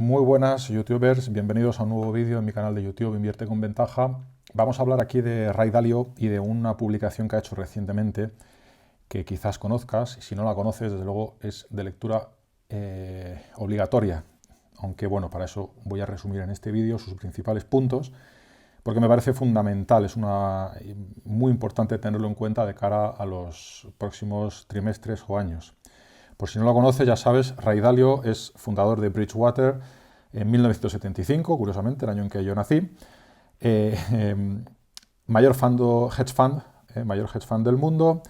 Muy buenas youtubers, bienvenidos a un nuevo vídeo en mi canal de YouTube Invierte con Ventaja. Vamos a hablar aquí de Ray Dalio y de una publicación que ha hecho recientemente que quizás conozcas, y si no la conoces, desde luego es de lectura obligatoria. Aunque bueno, para eso voy a resumir en este vídeo sus principales puntos, porque me parece fundamental, es muy importante tenerlo en cuenta de cara a los próximos trimestres o años. Por si no lo conoces, ya sabes, Ray Dalio es fundador de Bridgewater en 1975, curiosamente, el año en que yo nací. Mayor hedge fund del mundo,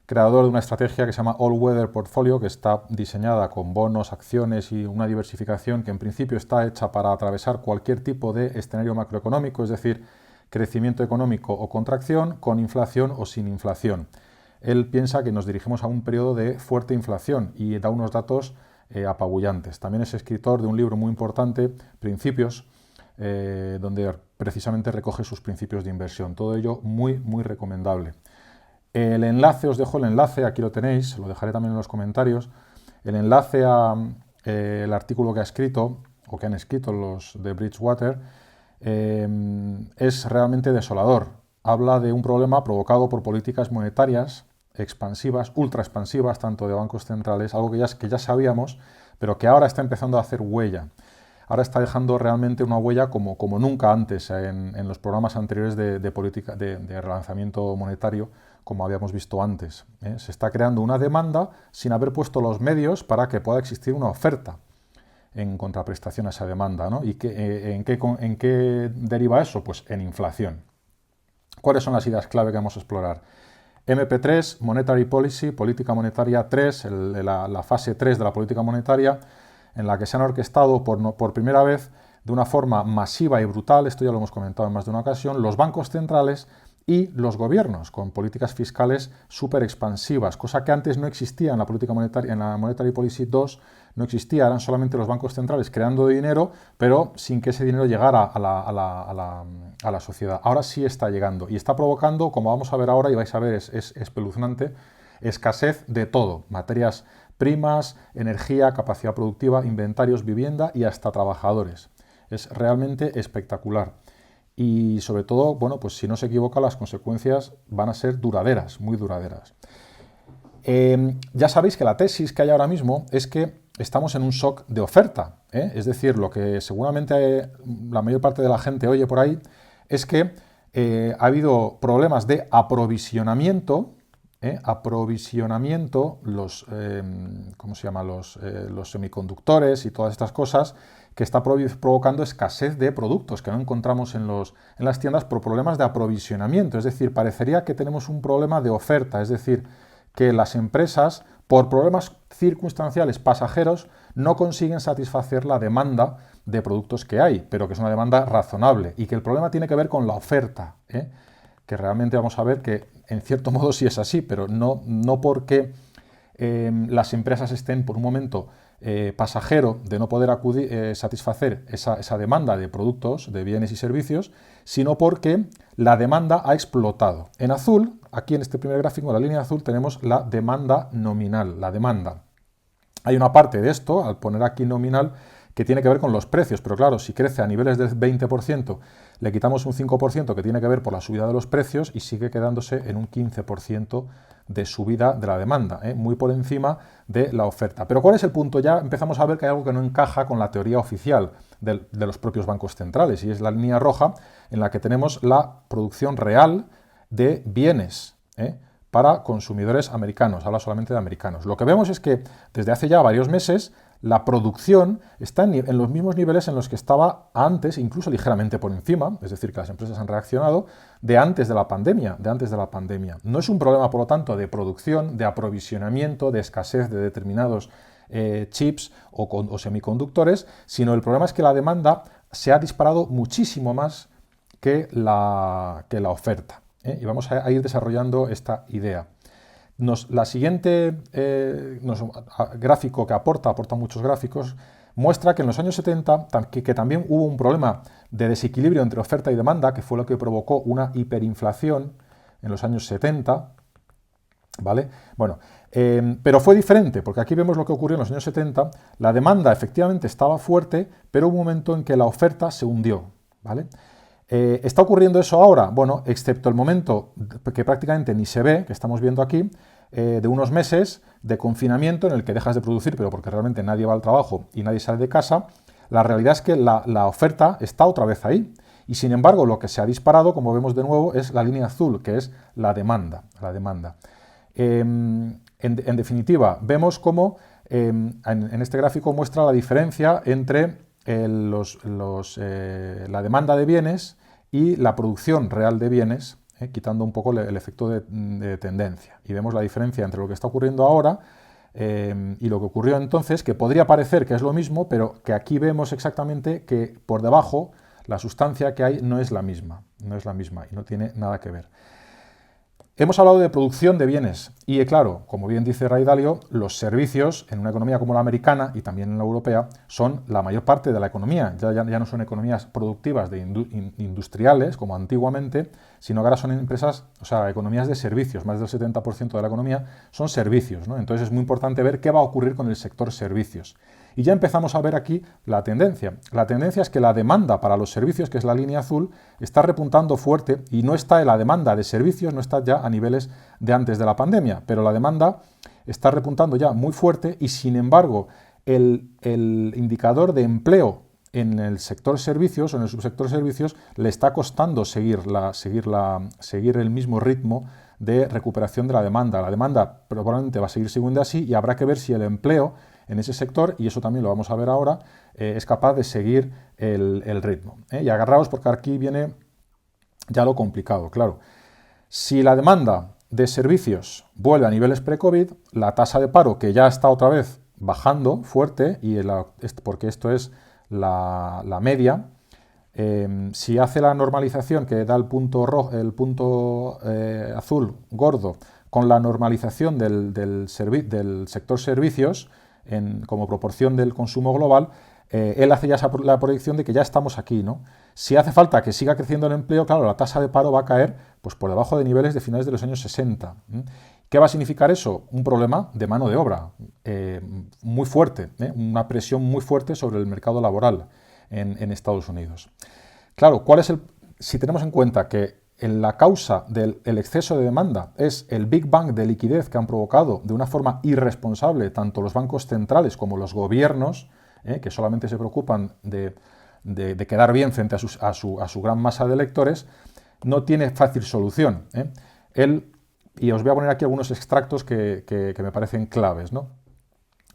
creador de una estrategia que se llama All Weather Portfolio, que está diseñada con bonos, acciones y una diversificación que en principio está hecha para atravesar cualquier tipo de escenario macroeconómico, es decir, crecimiento económico o contracción, con inflación o sin inflación. Él piensa que nos dirigimos a un periodo de fuerte inflación y da unos datos apabullantes. También es escritor de un libro muy importante, Principios, donde precisamente recoge sus principios de inversión. Todo ello muy, muy recomendable. El enlace, os dejo el enlace, aquí lo tenéis, lo dejaré también en los comentarios, el enlace al artículo que ha escrito, o que han escrito los de Bridgewater, es realmente desolador. Habla de un problema provocado por políticas monetarias expansivas, ultra expansivas, tanto de bancos centrales, algo que ya sabíamos, pero que ahora está empezando a hacer huella. Ahora está dejando realmente una huella como nunca antes en los programas anteriores de política de relanzamiento monetario, como habíamos visto antes. Se está creando una demanda sin haber puesto los medios para que pueda existir una oferta en contraprestación a esa demanda, ¿no? ¿Y en qué deriva eso? Pues en inflación. ¿Cuáles son las ideas clave que vamos a explorar? MP3, Monetary Policy, Política Monetaria 3, la fase 3 de la política monetaria, en la que se han orquestado por primera vez de una forma masiva y brutal, esto ya lo hemos comentado en más de una ocasión, los bancos centrales y los gobiernos, con políticas fiscales súper expansivas, cosa que antes no existía en la política monetaria, en la Monetary Policy 2 no existía, eran solamente los bancos centrales creando dinero, pero sin que ese dinero llegara a la sociedad. Ahora sí está llegando y está provocando, como vamos a ver ahora y vais a ver, es espeluznante, escasez de todo, materias primas, energía, capacidad productiva, inventarios, vivienda y hasta trabajadores. Es realmente espectacular. Y sobre todo, bueno, pues si no se equivoca, las consecuencias van a ser duraderas, muy duraderas. Ya sabéis que la tesis que hay ahora mismo es que estamos en un shock de oferta, es decir, lo que seguramente la mayor parte de la gente oye por ahí es que ha habido problemas de aprovisionamiento, ¿cómo se llama? Los semiconductores y todas estas cosas, que está provocando escasez de productos que no encontramos en las tiendas por problemas de aprovisionamiento. Es decir, parecería que tenemos un problema de oferta, es decir, que las empresas, por problemas circunstanciales pasajeros, no consiguen satisfacer la demanda de productos que hay, pero que es una demanda razonable, y que el problema tiene que ver con la oferta, que realmente vamos a ver que en cierto modo sí es así, pero no porque las empresas estén por un momento pasajero de no poder satisfacer esa demanda de productos, de bienes y servicios, sino porque la demanda ha explotado. En azul, aquí en este primer gráfico, en la línea azul, tenemos la demanda nominal, la demanda. Hay una parte de esto, al poner aquí nominal, que tiene que ver con los precios, pero claro, si crece a niveles del 20%, le quitamos un 5% que tiene que ver por la subida de los precios y sigue quedándose en un 15% de subida de la demanda, muy por encima de la oferta. Pero ¿cuál es el punto? Ya empezamos a ver que hay algo que no encaja con la teoría oficial de los propios bancos centrales, y es la línea roja en la que tenemos la producción real de bienes, para consumidores americanos, habla solamente de americanos. Lo que vemos es que desde hace ya varios meses la producción está en los mismos niveles en los que estaba antes, incluso ligeramente por encima, es decir, que las empresas han reaccionado de antes de la pandemia, No es un problema, por lo tanto, de producción, de aprovisionamiento, de escasez de determinados chips o semiconductores, sino el problema es que la demanda se ha disparado muchísimo más que la oferta. Y vamos a ir desarrollando esta idea. La siguiente gráfico que aporta muchos gráficos, muestra que en los años 70 que también hubo un problema de desequilibrio entre oferta y demanda, que fue lo que provocó una hiperinflación en los años 70, ¿vale? Bueno, Pero fue diferente, porque aquí vemos lo que ocurrió en los años 70. La demanda efectivamente estaba fuerte, pero hubo un momento en que la oferta se hundió, ¿vale? ¿Está ocurriendo eso ahora? Bueno, excepto el momento que prácticamente ni se ve, que estamos viendo aquí, de unos meses de confinamiento en el que dejas de producir, pero porque realmente nadie va al trabajo y nadie sale de casa, la realidad es que la oferta está otra vez ahí. Y sin embargo, lo que se ha disparado, como vemos de nuevo, es la línea azul, que es la demanda. En definitiva, vemos cómo en este gráfico muestra la diferencia entre la demanda de bienes y la producción real de bienes, quitando un poco el efecto de tendencia. Y vemos la diferencia entre lo que está ocurriendo ahora y lo que ocurrió entonces, que podría parecer que es lo mismo, pero que aquí vemos exactamente que por debajo la sustancia que hay no es la misma y no tiene nada que ver. Hemos hablado de producción de bienes y, claro, como bien dice Ray Dalio, los servicios en una economía como la americana y también en la europea son la mayor parte de la economía. Ya no son economías productivas industriales como antiguamente, sino que ahora son empresas, o sea, economías de servicios. Más del 70% de la economía son servicios, ¿no? Entonces es muy importante ver qué va a ocurrir con el sector servicios. Y ya empezamos a ver aquí la tendencia. La tendencia es que la demanda para los servicios, que es la línea azul, está repuntando fuerte y no está la demanda de servicios, no está ya a niveles de antes de la pandemia, pero la demanda está repuntando ya muy fuerte y, sin embargo, el indicador de empleo en el sector servicios o en el subsector servicios le está costando seguir el mismo ritmo de recuperación de la demanda. La demanda probablemente va a seguir siendo así y habrá que ver si el empleo en ese sector, y eso también lo vamos a ver ahora, es capaz de seguir el ritmo. Y agarraos porque aquí viene ya lo complicado, claro. Si la demanda de servicios vuelve a niveles pre-COVID, la tasa de paro, que ya está otra vez bajando fuerte, porque esto es la media, si hace la normalización que da el punto azul gordo con la normalización del sector servicios como proporción del consumo global, él hace ya la proyección de que ya estamos aquí, ¿no? Si hace falta que siga creciendo el empleo, claro, la tasa de paro va a caer pues, por debajo de niveles de finales de los años 60. ¿Qué va a significar eso? Un problema de mano de obra muy fuerte, una presión muy fuerte sobre el mercado laboral en Estados Unidos. Claro, si tenemos en cuenta que la causa del exceso de demanda es el Big Bang de liquidez que han provocado de una forma irresponsable tanto los bancos centrales como los gobiernos, que solamente se preocupan de quedar bien frente a su gran masa de electores, no tiene fácil solución. Y os voy a poner aquí algunos extractos que me parecen claves, ¿no?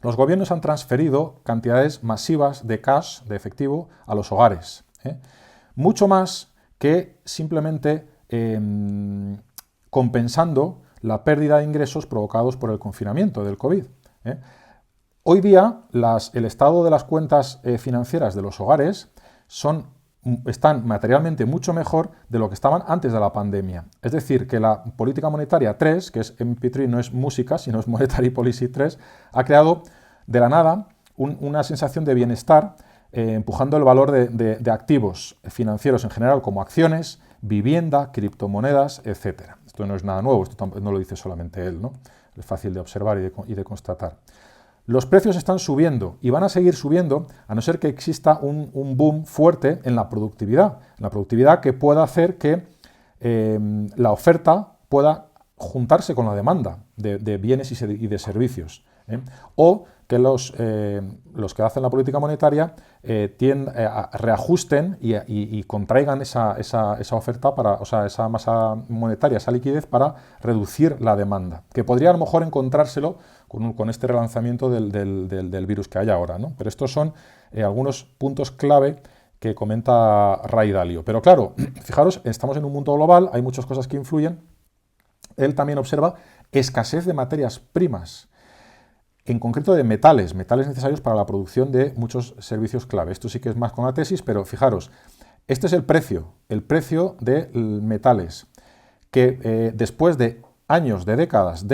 Los gobiernos han transferido cantidades masivas de cash, de efectivo, a los hogares. Mucho más que simplemente compensando la pérdida de ingresos provocados por el confinamiento del COVID. Hoy día, el estado de las cuentas financieras de los hogares están materialmente mucho mejor de lo que estaban antes de la pandemia. Es decir, que la política monetaria 3, que es MP3, no es música, sino es Monetary Policy 3, ha creado de la nada una sensación de bienestar, empujando el valor de activos financieros en general, como acciones, vivienda, criptomonedas, etc. Esto no es nada nuevo, esto no lo dice solamente él, ¿no? Es fácil de observar y de constatar. Los precios están subiendo y van a seguir subiendo a no ser que exista un boom fuerte en la productividad que pueda hacer que la oferta pueda juntarse con la demanda de bienes y de servicios. O que los que hacen la política monetaria reajusten y contraigan esa oferta, esa masa monetaria, esa liquidez, para reducir la demanda, que podría a lo mejor encontrárselo con este relanzamiento del virus que hay ahora, ¿no? Pero estos son algunos puntos clave que comenta Ray Dalio. Pero claro, fijaros, estamos en un mundo global, hay muchas cosas que influyen. Él también observa escasez de materias primas, en concreto de metales necesarios para la producción de muchos servicios clave. Esto sí que es más con la tesis, pero fijaros, este es el precio de metales, que después de años, de décadas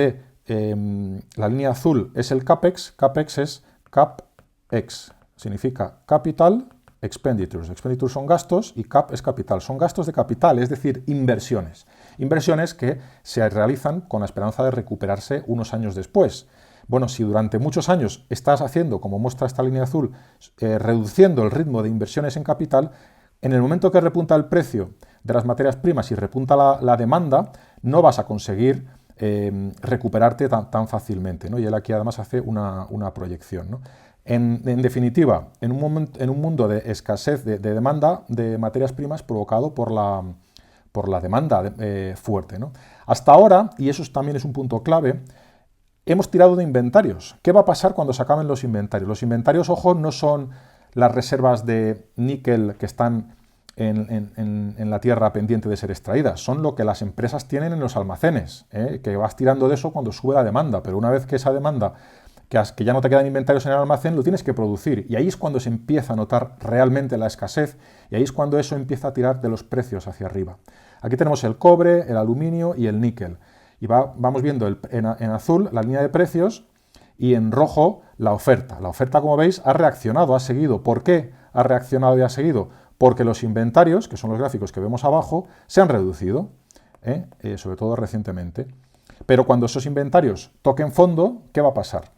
la línea azul es el CAPEX es CAPEX, significa Capital expenditures. Expenditures son gastos y cap es capital. Son gastos de capital, es decir, inversiones. Inversiones que se realizan con la esperanza de recuperarse unos años después. Bueno, si durante muchos años estás haciendo, como muestra esta línea azul, reduciendo el ritmo de inversiones en capital, en el momento que repunta el precio de las materias primas y repunta la demanda, no vas a conseguir recuperarte tan fácilmente, ¿no? Y él aquí además hace una proyección, ¿no? En definitiva, en un mundo de escasez de demanda de materias primas provocado por la demanda fuerte, ¿no? Hasta ahora, y eso también es un punto clave, hemos tirado de inventarios. ¿Qué va a pasar cuando se acaben los inventarios? Los inventarios, ojo, no son las reservas de níquel que están en la tierra pendiente de ser extraídas. Son lo que las empresas tienen en los almacenes, que vas tirando de eso cuando sube la demanda, pero una vez que esa demanda, que ya no te quedan inventarios en el almacén, lo tienes que producir. Y ahí es cuando se empieza a notar realmente la escasez, y ahí es cuando eso empieza a tirar de los precios hacia arriba. Aquí tenemos el cobre, el aluminio y el níquel. Y vamos viendo en azul la línea de precios y en rojo la oferta. La oferta, como veis, ha reaccionado, ha seguido. ¿Por qué ha reaccionado y ha seguido? Porque los inventarios, que son los gráficos que vemos abajo, se han reducido, sobre todo recientemente. Pero cuando esos inventarios toquen fondo, ¿qué va a pasar?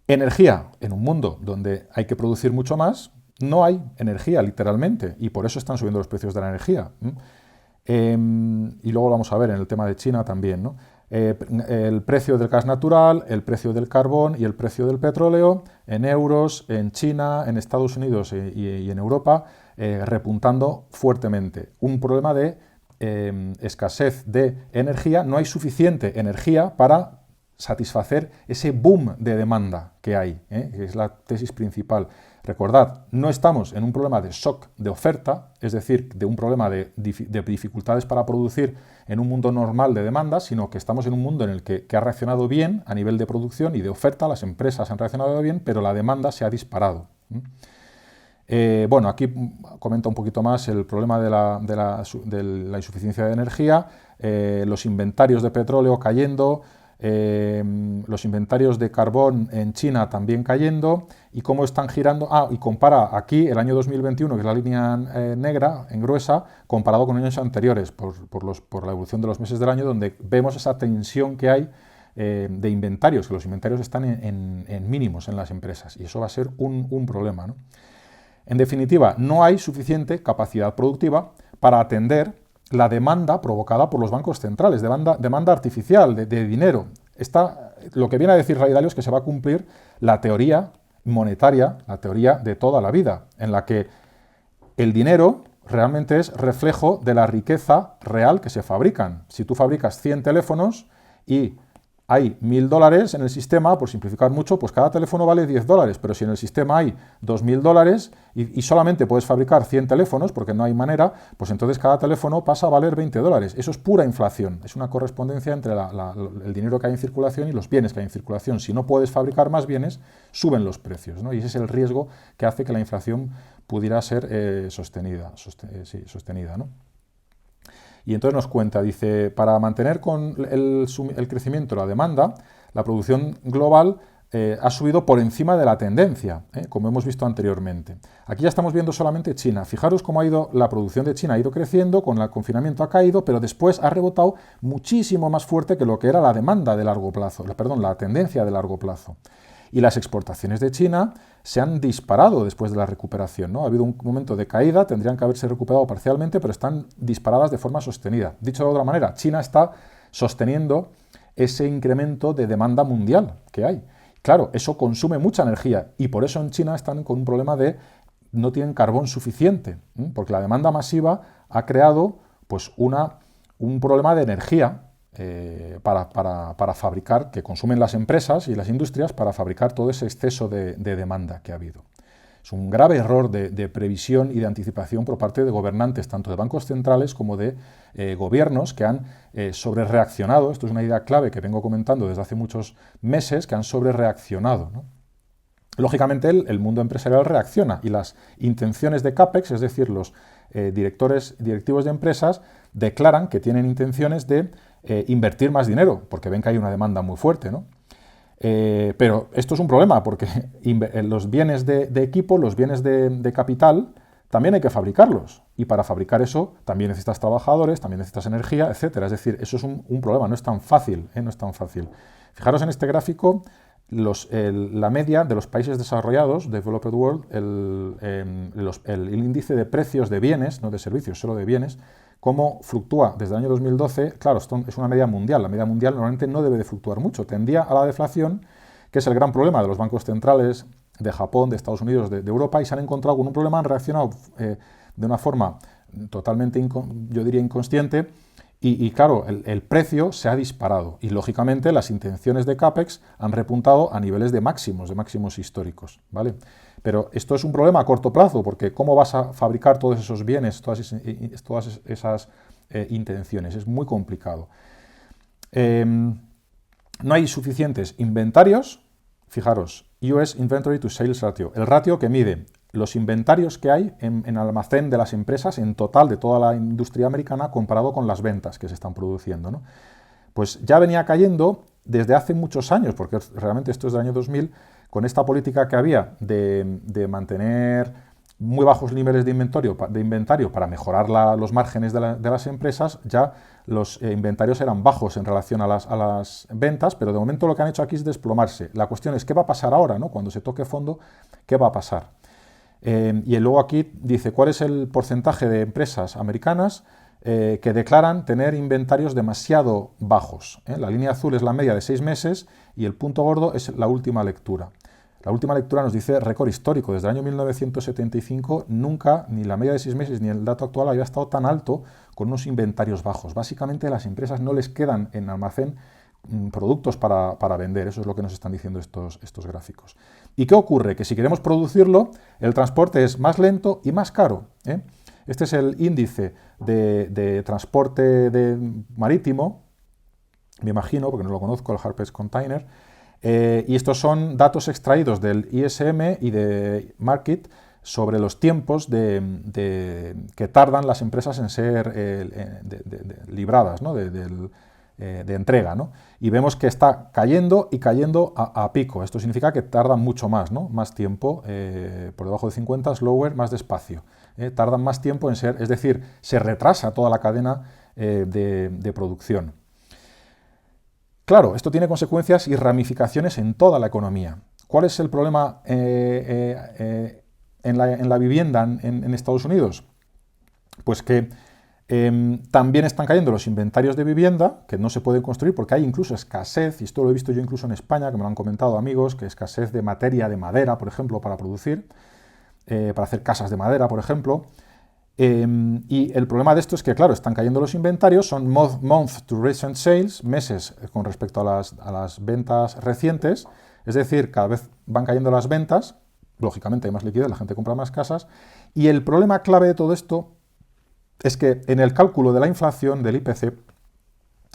Energía. En un mundo donde hay que producir mucho más, no hay energía, literalmente, y por eso están subiendo los precios de la energía. Y luego lo vamos a ver en el tema de China también, ¿no? El precio del gas natural, el precio del carbón y el precio del petróleo en euros, en China, en Estados Unidos y en Europa, repuntando fuertemente. Un problema de escasez de energía. No hay suficiente energía para satisfacer ese boom de demanda que hay, que es la tesis principal. Recordad, no estamos en un problema de shock de oferta, es decir, de un problema de dificultades para producir en un mundo normal de demanda, sino que estamos en un mundo en el que ha reaccionado bien a nivel de producción y de oferta, las empresas han reaccionado bien, pero la demanda se ha disparado. Bueno, aquí comenta un poquito más el problema de la insuficiencia de energía, los inventarios de petróleo cayendo, los inventarios de carbón en China también cayendo y cómo están girando. Y compara aquí el año 2021, que es la línea negra, en gruesa, comparado con años anteriores, por la evolución de los meses del año, donde vemos esa tensión que hay de inventarios, que los inventarios están en mínimos en las empresas, y eso va a ser un problema, ¿no? En definitiva, no hay suficiente capacidad productiva para atender la demanda provocada por los bancos centrales, demanda artificial de dinero. Lo que viene a decir Ray Dalio es que se va a cumplir la teoría monetaria, la teoría de toda la vida, en la que el dinero realmente es reflejo de la riqueza real que se fabrican. Si tú fabricas 100 teléfonos y hay $1.000 en el sistema, por simplificar mucho, pues cada teléfono vale $10, pero si en el sistema hay $2.000 y solamente puedes fabricar 100 teléfonos, porque no hay manera, pues entonces cada teléfono pasa a valer $20. Eso es pura inflación, es una correspondencia entre el dinero que hay en circulación y los bienes que hay en circulación. Si no puedes fabricar más bienes, suben los precios, ¿no? Y ese es el riesgo que hace que la inflación pudiera ser sostenida, ¿no? Y entonces nos cuenta, dice, para mantener con el crecimiento de la demanda, la producción global ha subido por encima de la tendencia, como hemos visto anteriormente. Aquí ya estamos viendo solamente China. Fijaros cómo ha ido la producción de China, ha ido creciendo, con el confinamiento ha caído, pero después ha rebotado muchísimo más fuerte que lo que era la demanda de largo plazo, la tendencia de largo plazo. Y las exportaciones de China se han disparado después de la recuperación, ¿no? Ha habido un momento de caída, tendrían que haberse recuperado parcialmente, pero están disparadas de forma sostenida. Dicho de otra manera, China está sosteniendo ese incremento de demanda mundial que hay. Claro, eso consume mucha energía y por eso en China están con un problema de no tienen carbón suficiente, porque la demanda masiva ha creado pues, un problema de energía para fabricar, que consumen las empresas y las industrias para fabricar todo ese exceso de demanda que ha habido. Es un grave error de previsión y de anticipación por parte de gobernantes, tanto de bancos centrales como de gobiernos que han sobrereaccionado. Esto es una idea clave que vengo comentando desde hace muchos meses, que han sobrereaccionado, ¿no? Lógicamente el mundo empresarial reacciona y las intenciones de CAPEX, es decir, los directivos de empresas, declaran que tienen intenciones de invertir más dinero, porque ven que hay una demanda muy fuerte, ¿no? Pero esto es un problema porque los bienes de equipo, los bienes de capital, también hay que fabricarlos. Y para fabricar eso también necesitas trabajadores, también necesitas energía, etcétera. Es decir, eso es un problema, no es tan fácil, no es tan fácil. Fijaros en este gráfico, la media de los países desarrollados, Developed World, el índice de precios de bienes, no de servicios, solo de bienes, cómo fluctúa desde el año 2012. Claro, esto es una media mundial. La media mundial normalmente no debe de fluctuar mucho. Tendía a la deflación, que es el gran problema de los bancos centrales de Japón, de Estados Unidos, de Europa, y se han encontrado con un problema, han reaccionado de una forma totalmente, yo diría, inconsciente, y claro, el precio se ha disparado y lógicamente las intenciones de CAPEX han repuntado a niveles de máximos históricos, ¿vale? Pero esto es un problema a corto plazo, porque ¿cómo vas a fabricar todos esos bienes, todas esas intenciones? Es muy complicado. No hay suficientes inventarios. Fijaros, US Inventory to Sales Ratio, el ratio que mide los inventarios que hay en el almacén de las empresas en total de toda la industria americana comparado con las ventas que se están produciendo, ¿no? Pues ya venía cayendo desde hace muchos años, porque realmente esto es del año 2000, con esta política que había de mantener muy bajos niveles de inventario para mejorar los márgenes de las empresas. Ya los inventarios eran bajos en relación a las ventas, pero de momento lo que han hecho aquí es desplomarse. La cuestión es, ¿qué va a pasar ahora, ¿no? Cuando se toque fondo, ¿qué va a pasar? Y luego aquí dice cuál es el porcentaje de empresas americanas que declaran tener inventarios demasiado bajos. La línea azul es la media de 6 meses y el punto gordo es la última lectura. La última lectura nos dice récord histórico. Desde el año 1975 nunca, ni la media de 6 meses ni el dato actual había estado tan alto con unos inventarios bajos. Básicamente a las empresas no les quedan en almacén productos para vender. Eso es lo que nos están diciendo estos gráficos. ¿Y qué ocurre? Que si queremos producirlo, el transporte es más lento y más caro. Este es el índice de transporte marítimo, me imagino, porque no lo conozco, el Harper's Container, y estos son datos extraídos del ISM y de Market sobre los tiempos que tardan las empresas en ser libradas, ¿no? de entrega, ¿no? Y vemos que está cayendo y cayendo a pico. Esto significa que tardan mucho más, ¿no? Más tiempo, por debajo de 50, slower, más despacio. Tardan más tiempo en ser, es decir, se retrasa toda la cadena de producción. Claro, esto tiene consecuencias y ramificaciones en toda la economía. ¿Cuál es el problema en la vivienda en Estados Unidos? Pues que también están cayendo los inventarios de vivienda, que no se pueden construir porque hay incluso escasez, y esto lo he visto yo incluso en España, que me lo han comentado amigos, que escasez de materia de madera, por ejemplo, para producir, para hacer casas de madera, por ejemplo. Y el problema de esto es que, claro, están cayendo los inventarios, son month to recent sales, meses con respecto a las ventas recientes, es decir, cada vez van cayendo las ventas, lógicamente hay más liquidez, la gente compra más casas, y el problema clave de todo esto es que en el cálculo de la inflación del IPC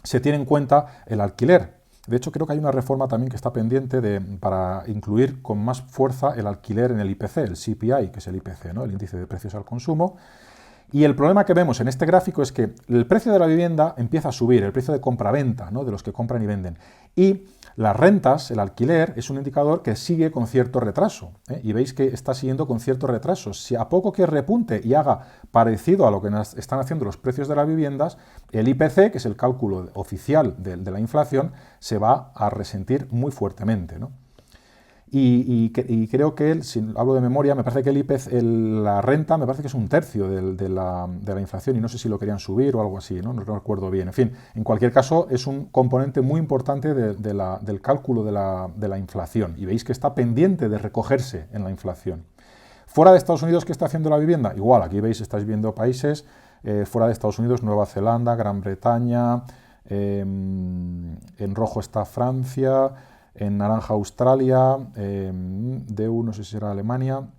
se tiene en cuenta el alquiler. De hecho, creo que hay una reforma también que está pendiente para incluir con más fuerza el alquiler en el IPC, el CPI, que es el IPC, ¿no? El índice de precios al consumo. Y el problema que vemos en este gráfico es que el precio de la vivienda empieza a subir, el precio de compra-venta, ¿no? De los que compran y venden. Y las rentas, el alquiler, es un indicador que sigue con cierto retraso. Y veis que está siguiendo con cierto retraso. Si a poco que repunte y haga parecido a lo que están haciendo los precios de las viviendas, el IPC, que es el cálculo oficial de la inflación, se va a resentir muy fuertemente, ¿no? Y creo que, si hablo de memoria, me parece que el IPC, la renta, me parece que es 1/3 de la inflación, y no sé si lo querían subir o algo así, ¿no? No recuerdo bien. En fin, en cualquier caso, es un componente muy importante del cálculo de la inflación, y veis que está pendiente de recogerse en la inflación. Fuera de Estados Unidos, ¿qué está haciendo la vivienda? Igual, aquí veis, estáis viendo países, fuera de Estados Unidos, Nueva Zelanda, Gran Bretaña, en rojo está Francia, en naranja Australia, D1 no sé si será Alemania,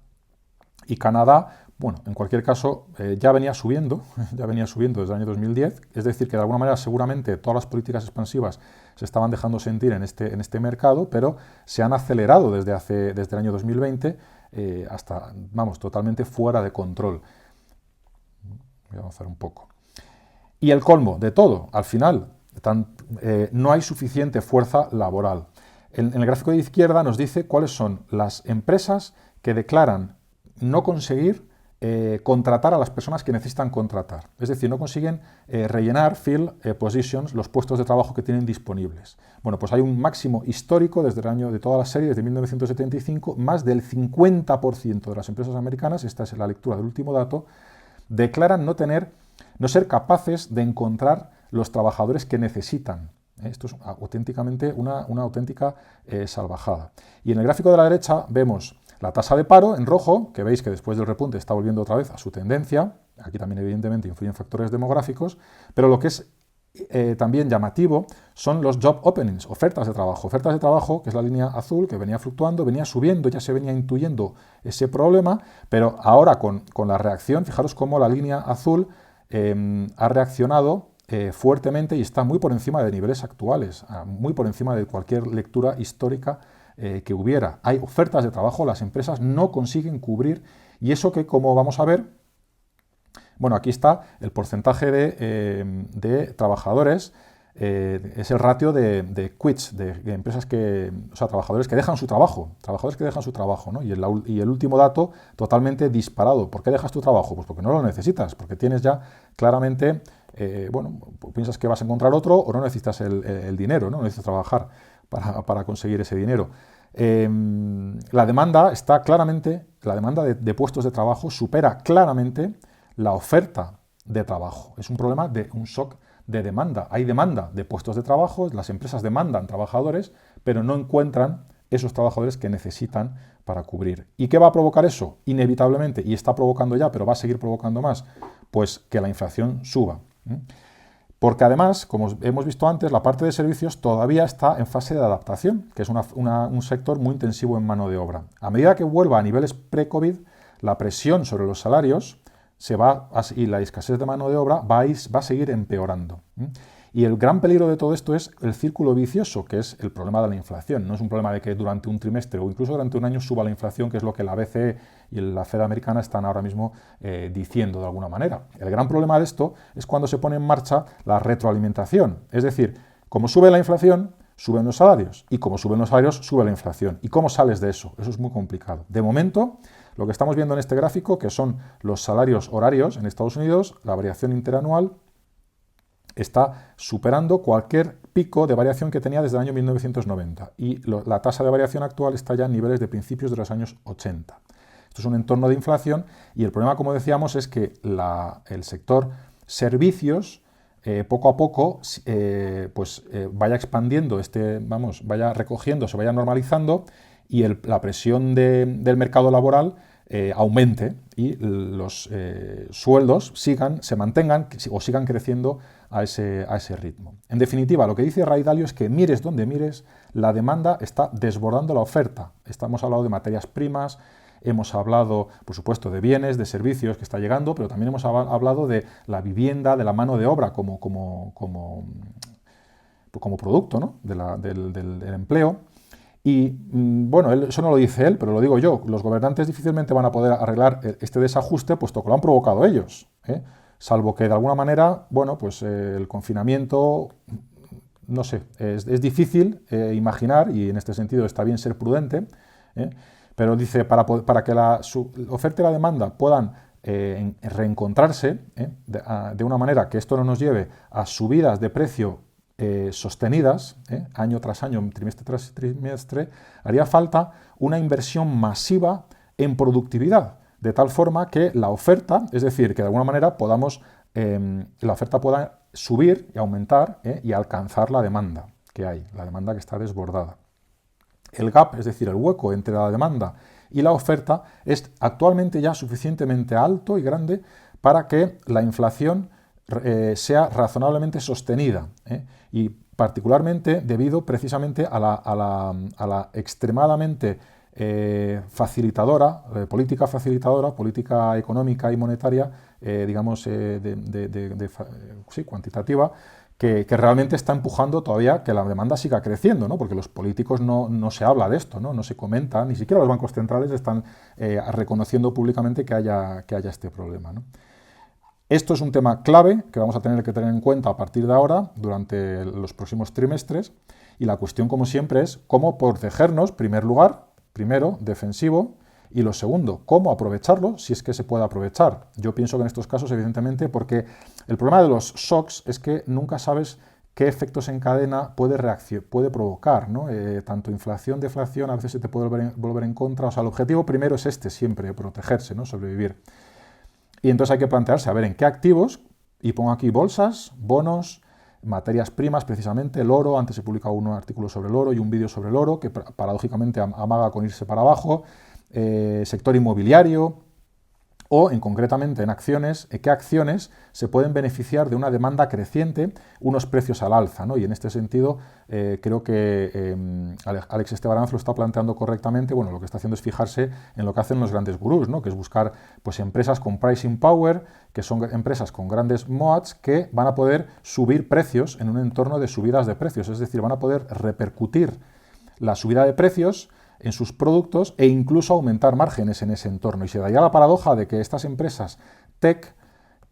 y Canadá. Bueno, en cualquier caso, ya venía subiendo desde el año 2010, es decir, que de alguna manera seguramente todas las políticas expansivas se estaban dejando sentir en este mercado, pero se han acelerado desde el año 2020 hasta, vamos, totalmente fuera de control. Voy a avanzar un poco. Y el colmo de todo, al final, no hay suficiente fuerza laboral. En el gráfico de izquierda nos dice cuáles son las empresas que declaran no conseguir contratar a las personas que necesitan contratar. Es decir, no consiguen rellenar, fill positions, los puestos de trabajo que tienen disponibles. Bueno, pues hay un máximo histórico desde el año de toda la serie, desde 1975, más del 50% de las empresas americanas, esta es la lectura del último dato, declaran no ser capaces de encontrar los trabajadores que necesitan. Esto es auténticamente una auténtica salvajada. Y en el gráfico de la derecha vemos la tasa de paro en rojo, que veis que después del repunte está volviendo otra vez a su tendencia. Aquí también evidentemente influyen factores demográficos, pero lo que es también llamativo son los job openings, ofertas de trabajo. Ofertas de trabajo, que es la línea azul, que venía fluctuando, venía subiendo, ya se venía intuyendo ese problema, pero ahora con la reacción, fijaros cómo la línea azul ha reaccionado fuertemente y está muy por encima de niveles actuales, muy por encima de cualquier lectura histórica que hubiera. Hay ofertas de trabajo, las empresas no consiguen cubrir, y eso que, como vamos a ver, bueno, aquí está el porcentaje de trabajadores, es el ratio de quits, de empresas o sea, trabajadores que dejan su trabajo, ¿no? Y el último dato totalmente disparado. ¿Por qué dejas tu trabajo? Pues porque no lo necesitas, porque tienes ya claramente, bueno, piensas que vas a encontrar otro o no necesitas el dinero, ¿no? No necesitas trabajar para conseguir ese dinero. La demanda de puestos de trabajo supera claramente la oferta de trabajo. Es un problema de un shock de demanda. Hay demanda de puestos de trabajo, las empresas demandan trabajadores, pero no encuentran esos trabajadores que necesitan para cubrir. ¿Y qué va a provocar eso? Inevitablemente, y está provocando ya, pero va a seguir provocando más, pues que la inflación suba. Porque además, como hemos visto antes, la parte de servicios todavía está en fase de adaptación, que es un sector muy intensivo en mano de obra. A medida que vuelva a niveles pre-COVID, la presión sobre los salarios y la escasez de mano de obra va a seguir empeorando. Y el gran peligro de todo esto es el círculo vicioso, que es el problema de la inflación. No es un problema de que durante un trimestre o incluso durante un año suba la inflación, que es lo que la BCE y la Fed americana están ahora mismo diciendo de alguna manera. El gran problema de esto es cuando se pone en marcha la retroalimentación. Es decir, como sube la inflación, suben los salarios. Y como suben los salarios, sube la inflación. ¿Y cómo sales de eso? Eso es muy complicado. De momento, lo que estamos viendo en este gráfico, que son los salarios horarios en Estados Unidos, la variación interanual, está superando cualquier pico de variación que tenía desde el año 1990 y la tasa de variación actual está ya en niveles de principios de los años 80. Esto es un entorno de inflación y el problema, como decíamos, es que el sector servicios poco a poco vaya expandiendo, vaya recogiendo, se vaya normalizando y la presión del mercado laboral aumente y los sueldos se mantengan o sigan creciendo a ese ritmo. En definitiva, lo que dice Ray Dalio es que mires donde mires, la demanda está desbordando la oferta. Hemos hablado de materias primas, hemos hablado, por supuesto, de bienes, de servicios que está llegando, pero también hemos hablado de la vivienda, de la mano de obra como producto, ¿no? del empleo. Y bueno, eso no lo dice él, pero lo digo yo. Los gobernantes difícilmente van a poder arreglar este desajuste, puesto que lo han provocado ellos, salvo que de alguna manera, bueno, pues el confinamiento, no sé, es difícil imaginar, y en este sentido está bien ser prudente, pero dice, para que la oferta y la demanda puedan reencontrarse de una manera que esto no nos lleve a subidas de precio sostenidas, año tras año, trimestre tras trimestre, haría falta una inversión masiva en productividad, de tal forma que la oferta, es decir, que de alguna manera la oferta pueda subir y aumentar y alcanzar la demanda que hay, la demanda que está desbordada. El gap, es decir, el hueco entre la demanda y la oferta, es actualmente ya suficientemente alto y grande para que la inflación sea razonablemente sostenida, y particularmente debido precisamente a la extremadamente política económica y monetaria, cuantitativa, que realmente está empujando todavía que la demanda siga creciendo, ¿no? Porque los políticos no se habla de esto, no se comenta, ni siquiera los bancos centrales están reconociendo públicamente que haya este problema, ¿no? Esto es un tema clave que vamos a tener que tener en cuenta a partir de ahora, durante los próximos trimestres, Y la cuestión, como siempre, es cómo protegernos, primer lugar, primero, defensivo, y lo segundo, cómo aprovecharlo si es que se puede aprovechar. Yo pienso que en estos casos, evidentemente, porque el problema de los shocks es que nunca sabes qué efectos en cadena puede provocar, ¿no? Tanto inflación, deflación, a veces se te puede volver en contra. O sea, el objetivo primero es este siempre, protegerse, ¿no? Sobrevivir. Y entonces hay que plantearse, a ver, en qué activos, y pongo aquí bolsas, bonos, materias primas, precisamente, el oro. Antes se publicaba un artículo sobre el oro y un vídeo sobre el oro, que paradójicamente amaga con irse para abajo. Sector inmobiliario, o concretamente en acciones, qué acciones se pueden beneficiar de una demanda creciente, unos precios al alza, ¿no? Y en este sentido creo que Alex Estebaranz lo está planteando correctamente. Bueno, lo que está haciendo es fijarse en lo que hacen los grandes gurús, ¿no? Que es buscar pues, empresas con pricing power, que son empresas con grandes moats que van a poder subir precios en un entorno de subidas de precios, es decir, van a poder repercutir la subida de precios en sus productos e incluso aumentar márgenes en ese entorno. Y se daría la paradoja de que estas empresas tech,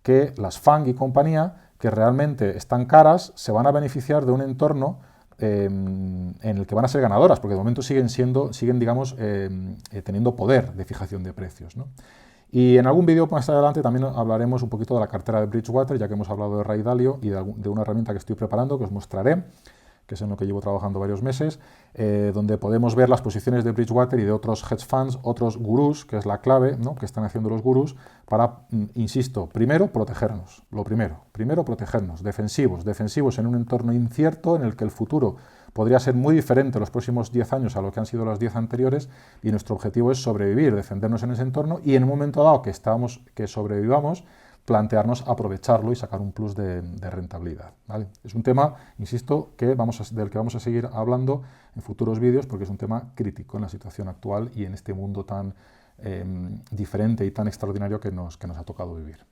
que las FANG y compañía, que realmente están caras, se van a beneficiar de un entorno en el que van a ser ganadoras, porque de momento siguen digamos, teniendo poder de fijación de precios, ¿no? Y en algún vídeo más adelante también hablaremos un poquito de la cartera de Bridgewater, ya que hemos hablado de Ray Dalio y de una herramienta que estoy preparando, que os mostraré, que es en lo que llevo trabajando varios meses, donde podemos ver las posiciones de Bridgewater y de otros hedge funds, otros gurús, que es la clave, ¿no?, que están haciendo los gurús para, insisto, primero protegernos, lo primero protegernos, defensivos en un entorno incierto en el que el futuro podría ser muy diferente los próximos 10 años a lo que han sido los 10 anteriores, y nuestro objetivo es sobrevivir, defendernos en ese entorno, y en un momento dado que sobrevivamos, plantearnos aprovecharlo y sacar un plus de rentabilidad, ¿vale? Es un tema, insisto, del que vamos a seguir hablando en futuros vídeos, porque es un tema crítico en la situación actual y en este mundo tan diferente y tan extraordinario que nos ha tocado vivir.